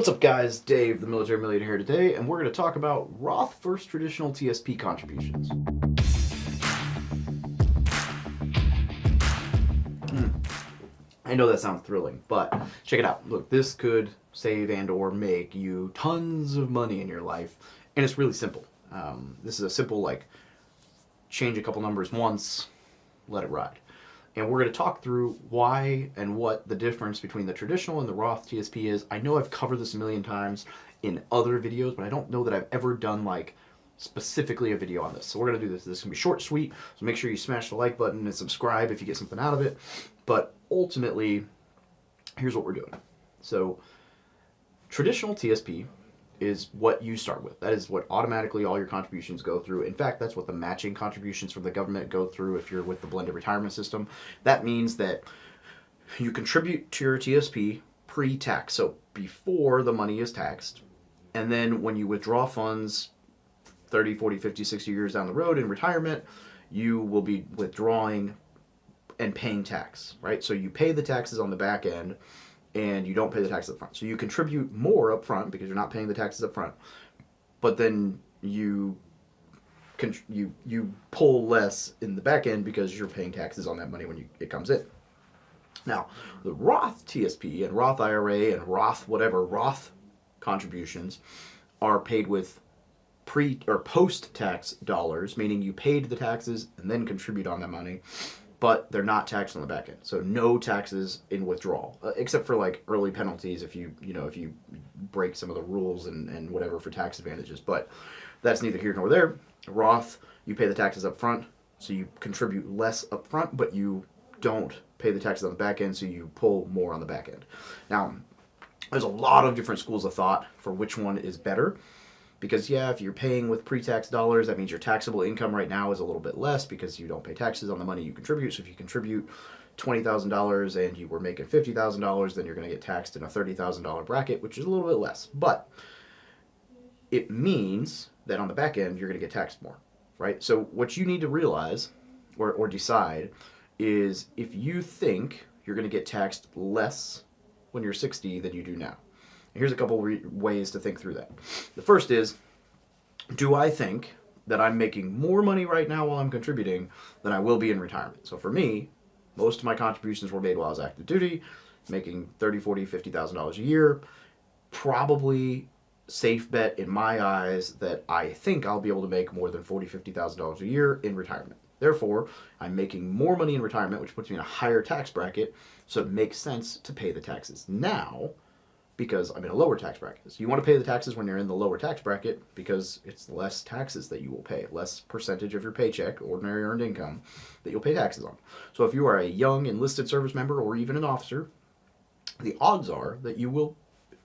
What's up, guys? Dave, the Military Millionaire, here today, and we're going to talk about Roth versus traditional TSP contributions. I know that sounds thrilling, but check it out. Look, this could save and or make you tons of money in your life, and it's really simple. This is a simple, change a couple numbers once, let it ride. And we're going to talk through why and what the difference between the traditional and the Roth TSP is. I know I've covered this a million times in other videos, but I don't know that I've ever done specifically a video on this. So we're going to do this. This is going to be short, sweet. So make sure you smash the like button and subscribe if you get something out of it. But ultimately, here's what we're doing. So traditional TSP is what you start with. That is what automatically all your contributions go through. In fact, that's what the matching contributions from the government go through if you're with the blended retirement system. That means that you contribute to your TSP pre-tax, so before the money is taxed. And then when you withdraw funds 30, 40, 50, 60 years down the road in retirement, you will be withdrawing and paying tax, right? So you pay the taxes on the back end, and you don't pay the taxes up front. So you contribute more up front because you're not paying the taxes up front, but then you pull less in the back end because you're paying taxes on that money when it comes in. Now, the Roth TSP and Roth IRA and Roth whatever, Roth contributions are paid with pre or post-tax dollars, meaning you paid the taxes and then contribute on that money, but they're not taxed on the back end. So no taxes in withdrawal, except for early penalties if you break some of the rules and whatever for tax advantages. But that's neither here nor there. Roth, you pay the taxes up front, so you contribute less up front, but you don't pay the taxes on the back end, so you pull more on the back end. Now, there's a lot of different schools of thought for which one is better. Because, if you're paying with pre-tax dollars, that means your taxable income right now is a little bit less because you don't pay taxes on the money you contribute. So if you contribute $20,000 and you were making $50,000, then you're going to get taxed in a $30,000 bracket, which is a little bit less. But it means that on the back end, you're going to get taxed more, right? So what you need to realize or decide is if you think you're going to get taxed less when you're 60 than you do now. Here's a couple ways to think through that. The first is, do I think that I'm making more money right now while I'm contributing than I will be in retirement? So for me, most of my contributions were made while I was active duty, making $30,000, $40,000, $50,000 a year. Probably safe bet in my eyes that I think I'll be able to make more than $40,000, $50,000 a year in retirement. Therefore, I'm making more money in retirement, which puts me in a higher tax bracket, so it makes sense to pay the taxes now, because I'm in a lower tax bracket. So you want to pay the taxes when you're in the lower tax bracket because it's less taxes that you will pay, less percentage of your paycheck, ordinary earned income, that you'll pay taxes on. So if you are a young enlisted service member or even an officer, the odds are that you will,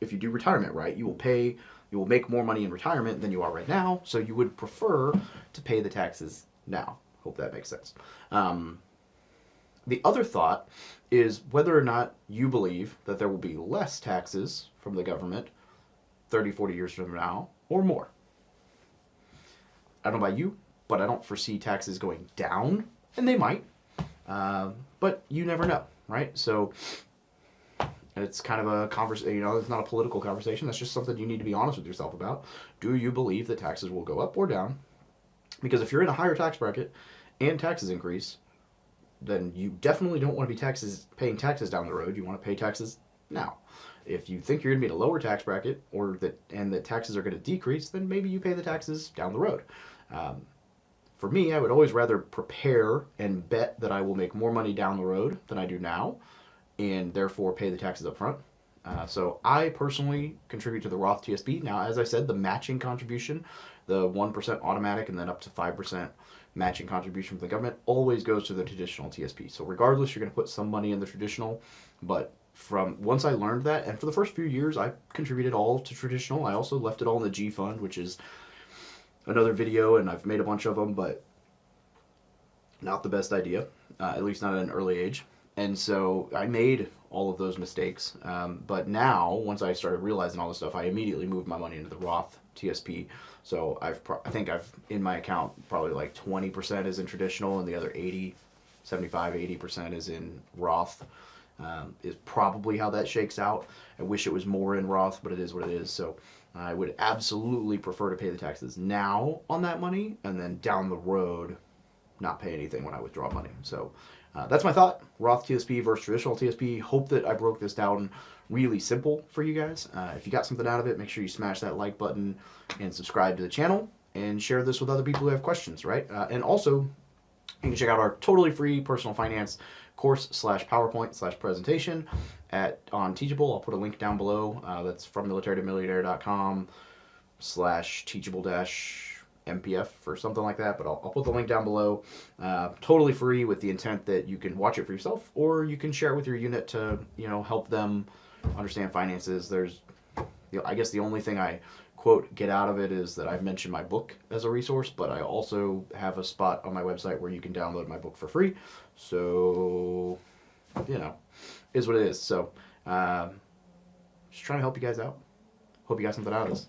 if you do retirement right, you will make more money in retirement than you are right now, so you would prefer to pay the taxes now. Hope that makes sense. The other thought is whether or not you believe that there will be less taxes from the government 30, 40 years from now or more. I don't know about you, but I don't foresee taxes going down, and they might, but you never know, right? So it's kind of a conversation, it's not a political conversation. That's just something you need to be honest with yourself about. Do you believe that taxes will go up or down? Because if you're in a higher tax bracket and taxes increase, then you definitely don't want to be paying taxes down the road. You want to pay taxes now. If you think you're going to be in a lower tax bracket and that taxes are going to decrease, then maybe you pay the taxes down the road. For me, I would always rather prepare and bet that I will make more money down the road than I do now, and therefore pay the taxes up front. So I personally contribute to the Roth TSP. Now, as I said, the matching contribution, the 1% automatic and then up to 5% matching contribution from the government always goes to the traditional TSP. So regardless, you're going to put some money in the traditional, but once I learned that, and for the first few years, I contributed all to traditional. I also left it all in the G Fund, which is another video, and I've made a bunch of them, but not the best idea, at least not at an early age. And so I made all of those mistakes. But now, once I started realizing all this stuff, I immediately moved my money into the Roth TSP. So I think I've in my account probably 20% is in traditional, and the other 80% is in Roth. is probably how that shakes out. I wish it was more in Roth, but it is what it is. So I would absolutely prefer to pay the taxes now on that money, and then down the road not pay anything when I withdraw money. So that's my thought. Roth TSP versus traditional TSP. Hope that I broke this down really simple for you guys. If you got something out of it, make sure you smash that like button and subscribe to the channel and share this with other people who have questions, right? And also, you can check out our totally free personal finance course / PowerPoint / presentation on Teachable. I'll put a link down below. That's from militarytomillionaire.com / teachable MPF or something like that, but I'll put the link down below. Totally free, with the intent that you can watch it for yourself, or you can share it with your unit to, help them understand finances. There's, I guess the only thing I quote get out of it is that I've mentioned my book as a resource, but I also have a spot on my website where you can download my book for free. So, is what it is. So, just trying to help you guys out. Hope you got something out of this.